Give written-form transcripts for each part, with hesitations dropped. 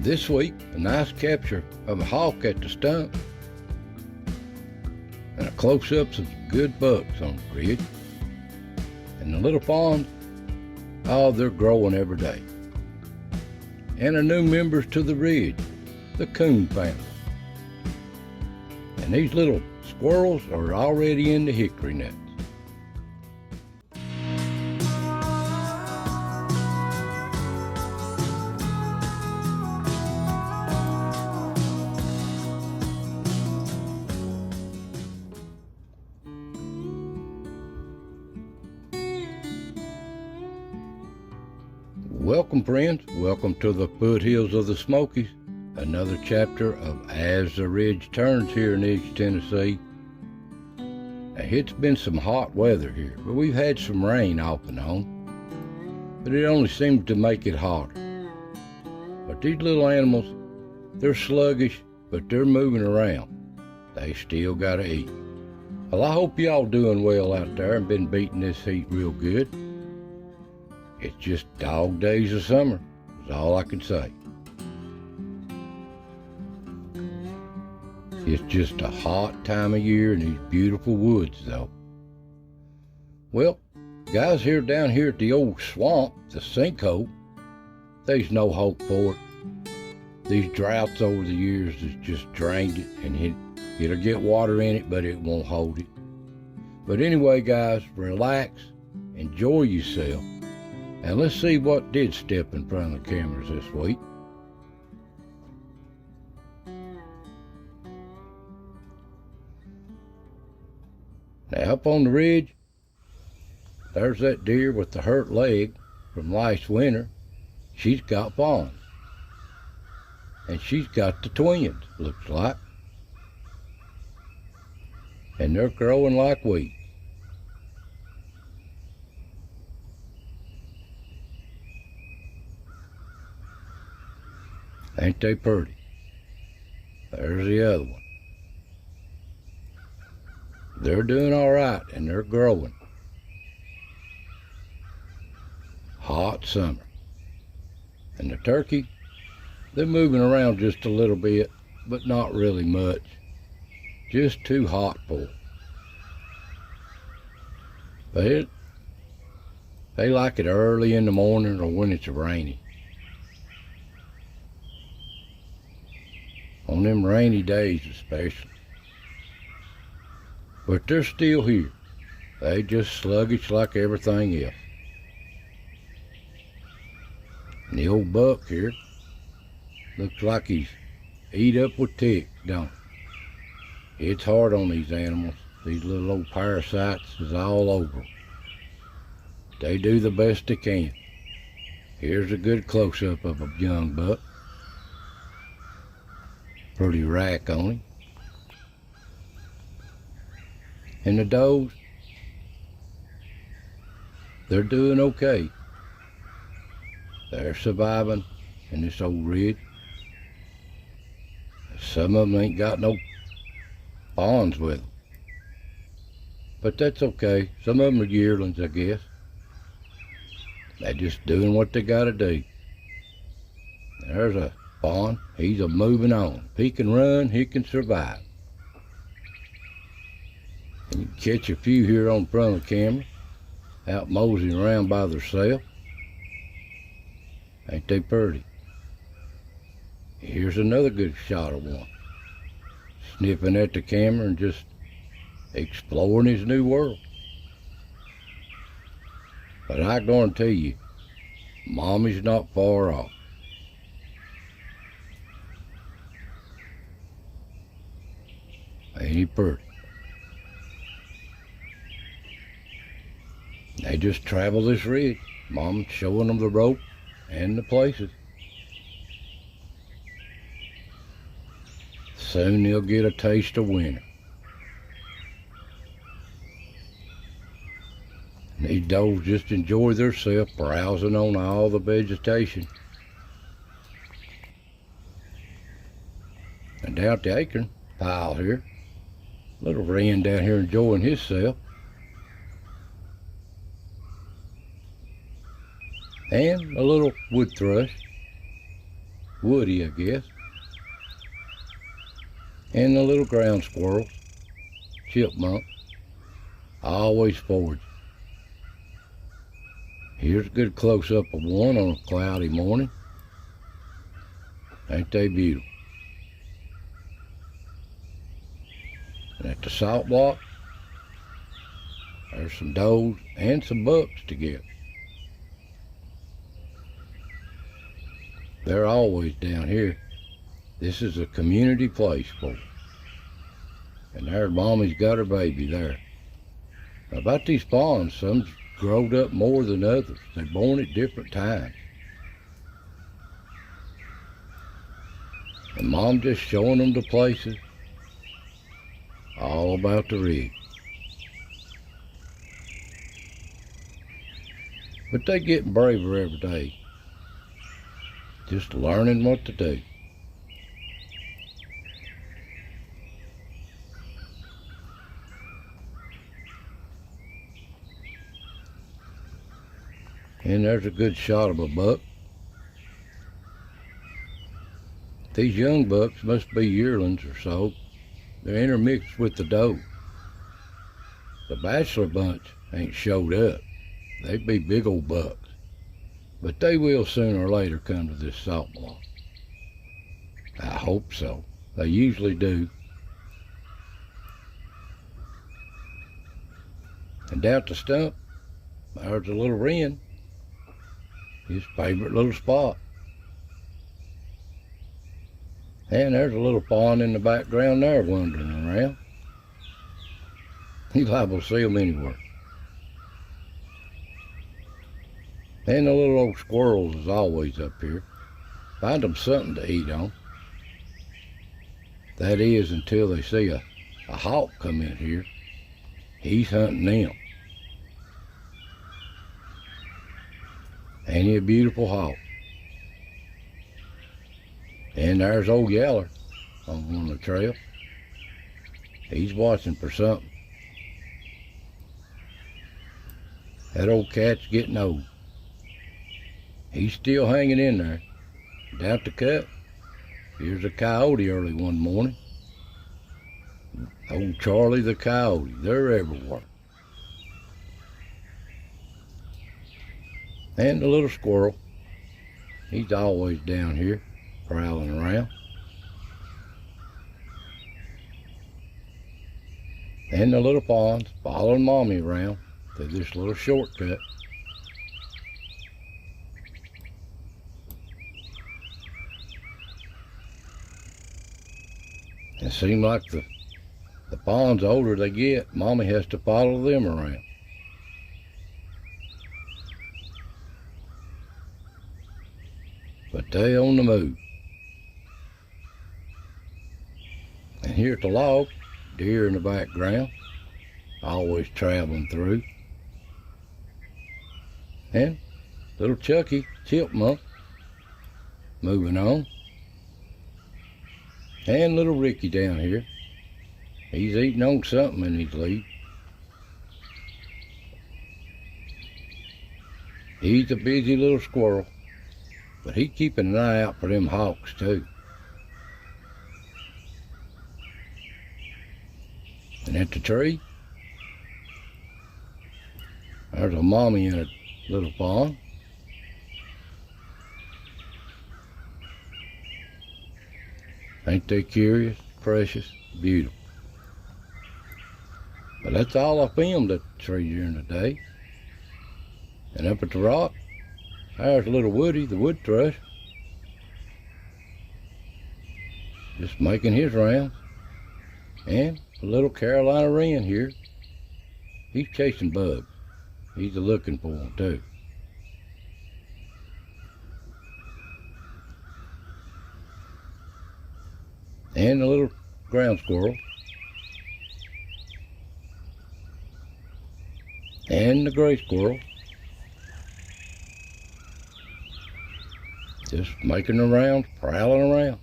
This week, a nice capture of a hawk at the stump and a close-up of some good bucks on the ridge. And the little fawns, oh, they're growing every day. And our new members to the ridge, the coon family. And these little squirrels are already in the hickory nuts. Welcome, friends. Welcome to the foothills of the Smokies. Another chapter of As the Ridge Turns here in East Tennessee. Now, it's been some hot weather here, but we've had some rain off and on. But it only seems to make it hotter. But these little animals, they're sluggish, but they're moving around. They still gotta eat. Well, I hope y'all doing well out there and been beating this heat real good. It's just dog days of summer, is all I can say. It's just a hot time of year in these beautiful woods, though. Well, guys here down here at the old swamp, the sinkhole, there's no hope for it. These droughts over the years has just drained it, and it'll get water in it, but it won't hold it. But anyway, guys, relax, enjoy yourself. And let's see what did step in front of the cameras this week. Now up on the ridge, there's that deer with the hurt leg from last winter. She's got fawns. And she's got the twins, looks like. And they're growing like wheat. Ain't they pretty? There's the other one. They're doing all right, and they're growing. Hot summer. And the turkey, they're moving around just a little bit, but not really much. Just too hot for them. But they like it early in the morning or when it's rainy. On them rainy days especially. But they're still here. They just sluggish like everything else. And the old buck here looks like he's eat up with ticks, don't he? It's hard on these animals. These little old parasites is all over them. They do the best they can. Here's a good close-up of a young buck. Pretty rack on him. And the does, they're doing okay. They're surviving in this old ridge. Some of them ain't got no fawns with them. But that's okay. Some of them are yearlings, I guess. They're just doing what they gotta do. There's a fawn. He's a moving on. If he can run, he can survive. And you can catch a few here on front of the camera, out moseying around by themselves. Ain't they pretty? Here's another good shot of one. Sniffing at the camera and just exploring his new world. But I guarantee you, Mommy's not far off. Ain't he pretty? They just travel this ridge. Mom's showing them the rope and the places. Soon they'll get a taste of winter. And these does just enjoy themselves browsing on all the vegetation. And down at the acorn pile here, little wren down here enjoying himself. And a little wood thrush. woody, I guess. And the little ground squirrels, chipmunk, always forage. Here's a good close-up of one on a cloudy morning. Ain't they beautiful? And at the salt block, there's some does and some bucks to get. They're always down here. This is a community place for them. And there's Mommy's got her baby there. Now about these fawns, some's growed up more than others. They're born at different times. And Mom just showing them the places. All about the ridge. But they getting braver every day. Just learning what to do. And there's a good shot of a buck. These young bucks must be yearlings or so. They're intermixed with the doe. The bachelor bunch ain't showed up. They'd be big old bucks. But they will sooner or later come to this salt block. I hope so. They usually do. And down at the stump, there's a little wren. His favorite little spot. And there's a little fawn in the background there wandering around. He's liable to see them anywhere. And the little old squirrels is always up here. Find them something to eat on. That is until they see a hawk come in here. He's hunting them. Ain't he a beautiful hawk? And there's old Yeller on one of the trails. He's watching for something. That old cat's getting old. He's still hanging in there. Down at the cut, here's a coyote early one morning. Old Charlie the coyote, they're everywhere. And the little squirrel, he's always down here, prowling around. And the little fawns following Mommy around through this little shortcut. It seems like the fawns, the older they get, Mommy has to follow them around. But they on the move. And here at the log, deer in the background, always traveling through. And little Chucky, chipmunk, moving on. And little Ricky down here. He's eating on something in his leaf. He's a busy little squirrel, but he's keeping an eye out for them hawks too. And at the tree, there's a mommy and a little fawn. Ain't they curious, precious, beautiful? But that's all I filmed at the tree during the day. And up at the rock, there's little Woody, the wood thrush, just making his rounds. And a little Carolina wren here, he's chasing bugs. He's looking for them too. And the little ground squirrel. And the gray squirrel. Just making the rounds, prowling around.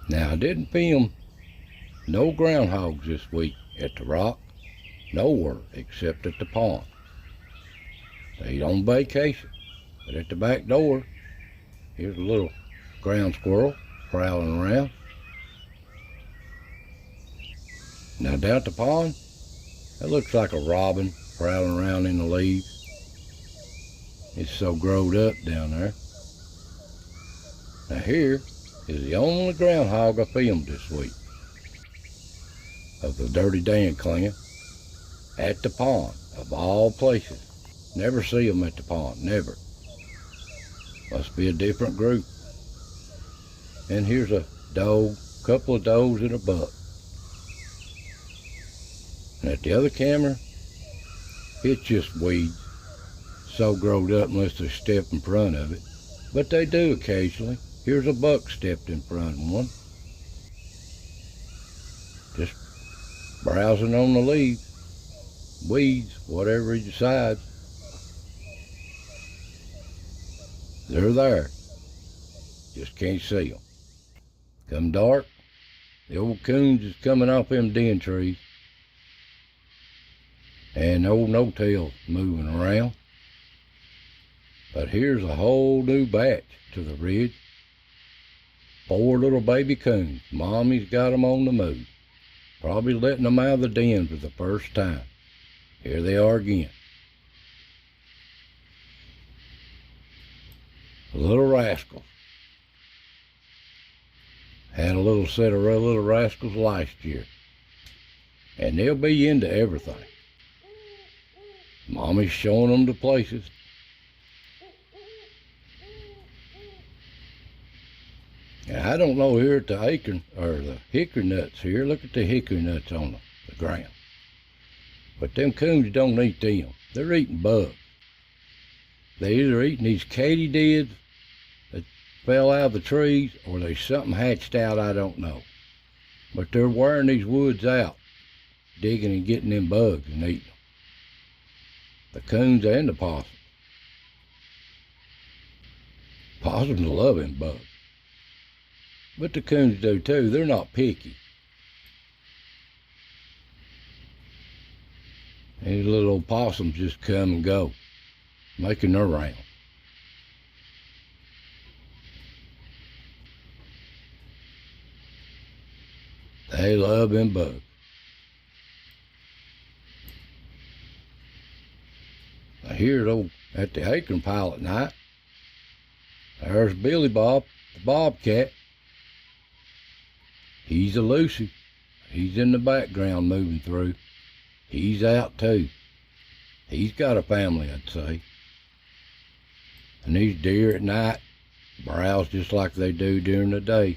Now I didn't film no groundhogs this week at the rock. Nowhere except at the pond. They He's on vacation. But at the back door, here's a little ground squirrel prowling around. Now down at the pond, that looks like a robin prowling around in the leaves. It's so growed up down there. Now here is the only groundhog I filmed this week of the Dirty Dan clan at the pond, of all places. Never see them at the pond, never. Must be a different group. And here's a doe, couple of does and a buck. And at the other camera, it's just weeds, so growed up unless they step in front of it. But they do occasionally. Here's a buck stepped in front of one. Just browsing on the leaves, weeds, whatever he decides. They're there. Just can't see them. Come dark, the old coons is coming off them den trees. And the old no-tail's moving around. But here's a whole new batch to the ridge. 4 little baby coons. Mommy's got them on the move. Probably letting them out of the den for the first time. Here they are again. The little rascals. Had a little set of little rascals last year. And they'll be into everything. Mommy's showing them the places. And I don't know here at the acorn, or the hickory nuts here. Look at the hickory nuts on the ground. But them coons don't eat them. They're eating bugs. They're either eating these katydids that fell out of the trees, or there's something hatched out, I don't know. But they're wearing these woods out, digging and getting them bugs and eating them. The coons and the possums. Possums love them bugs. But the coons do too. They're not picky. These little old possums just come and go, making their round. They love them bugs. I hear it at the acorn pile at night. There's Billy Bob, the bobcat. He's elusive. He's in the background moving through. He's out too. He's got a family, I'd say. And these deer at night browse just like they do during the day.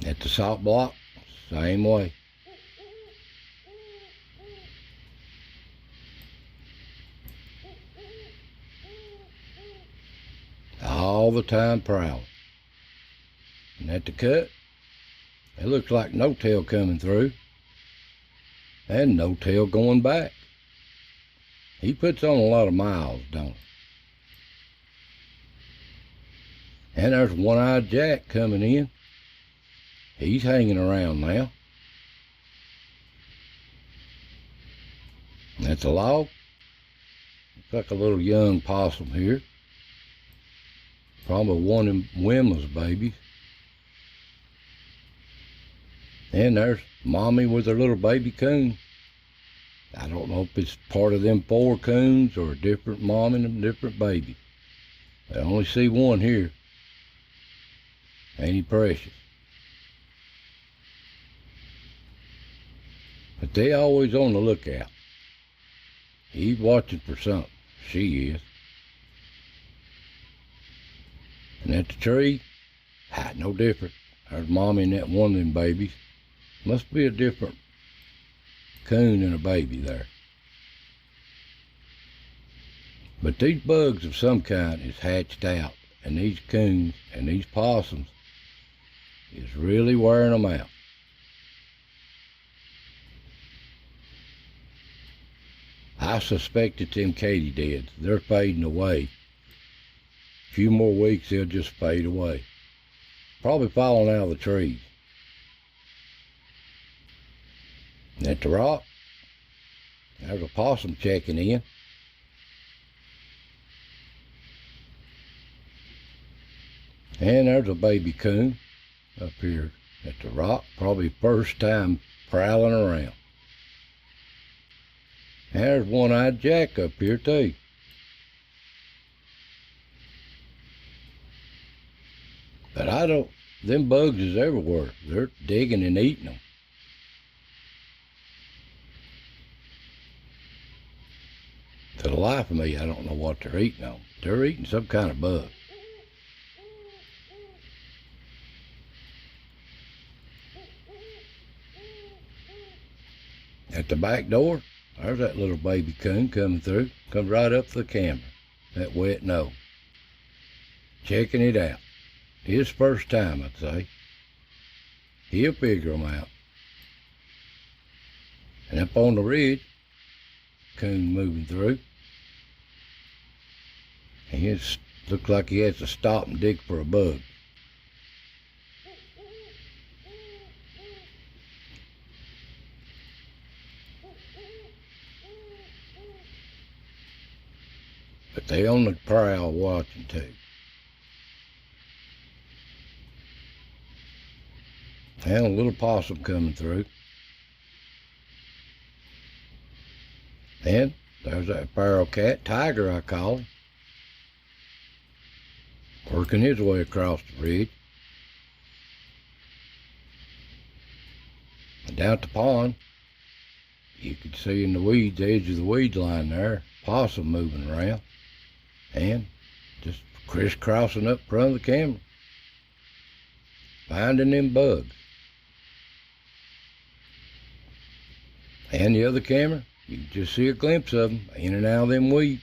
At the salt block, same way. All the time prowling. And at the cut, it looks like no tail coming through and no tail going back. He puts on a lot of miles, don't he? And there's One-Eyed Jack coming in. He's hanging around now. And that's a log. Looks like a little young possum here. Probably one of Wimla's babies. And there's Mommy with her little baby coon. I don't know if it's part of them 4 coons or a different mom and a different baby. I only see one here. Ain't he precious? But they always on the lookout. He's watching for something. She is. And at the tree, no different. There's Mommy and that one of them babies. Must be a different coon and a baby there. But these bugs of some kind is hatched out, and these coons and these possums is really wearing them out. I suspect it's them katydids. They're fading away. A few more weeks, they'll just fade away. Probably falling out of the trees. And at the rock, There's a possum checking in. And there's a baby coon up here at the rock, probably first time prowling around. And there's one-eyed Jack up here too. But them bugs is everywhere. They're digging and eating them. To the life of me, I don't know what they're eating on. They're eating some kind of bug. At the back door, there's that little baby coon coming through. Comes right up to the camera, that wet nose. Checking it out. His first time, I'd say. He'll figure them out. And up on the ridge, coon moving through. And it looks like he has to stop and dig for a bug. But they on the prowl watching too. And a little possum coming through. And there's that feral cat, tiger I call him, working his way across the ridge. And down at the pond, you can see in the weeds, the edge of the weed line there, possum moving around. And just crisscrossing up front of the camera, finding them bugs. And the other camera, you can just see a glimpse of them in and out of them weeds.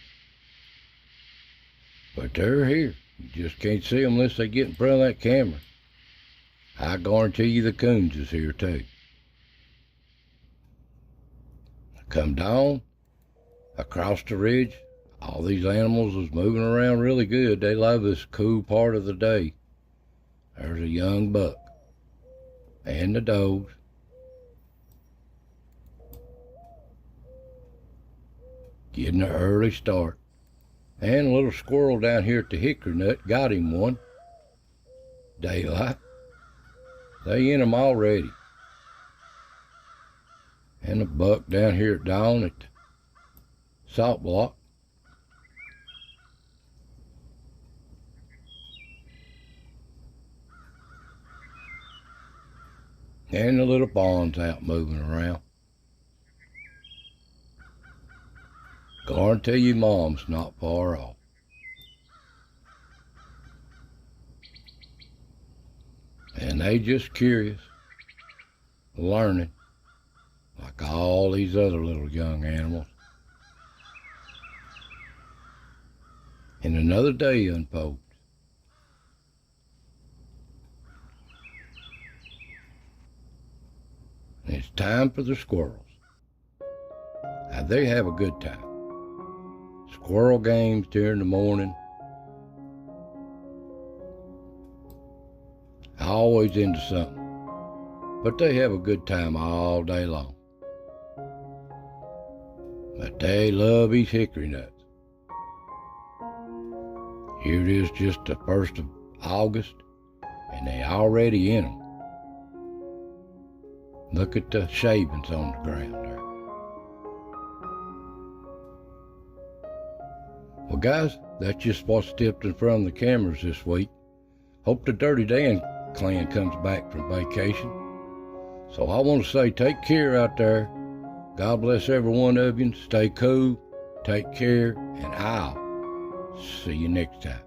But they're here. You just can't see them unless they get in front of that camera. I guarantee you the coons is here too. Come down across the ridge. All these animals is moving around really good. They love this cool part of the day. There's a young buck. And the does. Getting an early start. And a little squirrel down here at the hickory nut. Got him one. Daylight. They in them already. And a buck down here at dawn at the salt block. And the little fawns out moving around. Guarantee you mom's not far off. And they just curious, learning, like all these other little young animals. And another day unfolds. And it's time for the squirrels. Now they have a good time. Squirrel games during the morning. Always into something. But they have a good time all day long. But they love these hickory nuts. Here it is just the 1st of August, and they already in them. Look at the shavings on the ground there. Well, guys, that's just what stepped in front of the cameras this week. Hope the Dirty Dan clan comes back from vacation. So I want to say take care out there. God bless every one of you. Stay cool, take care, and I'll see you next time.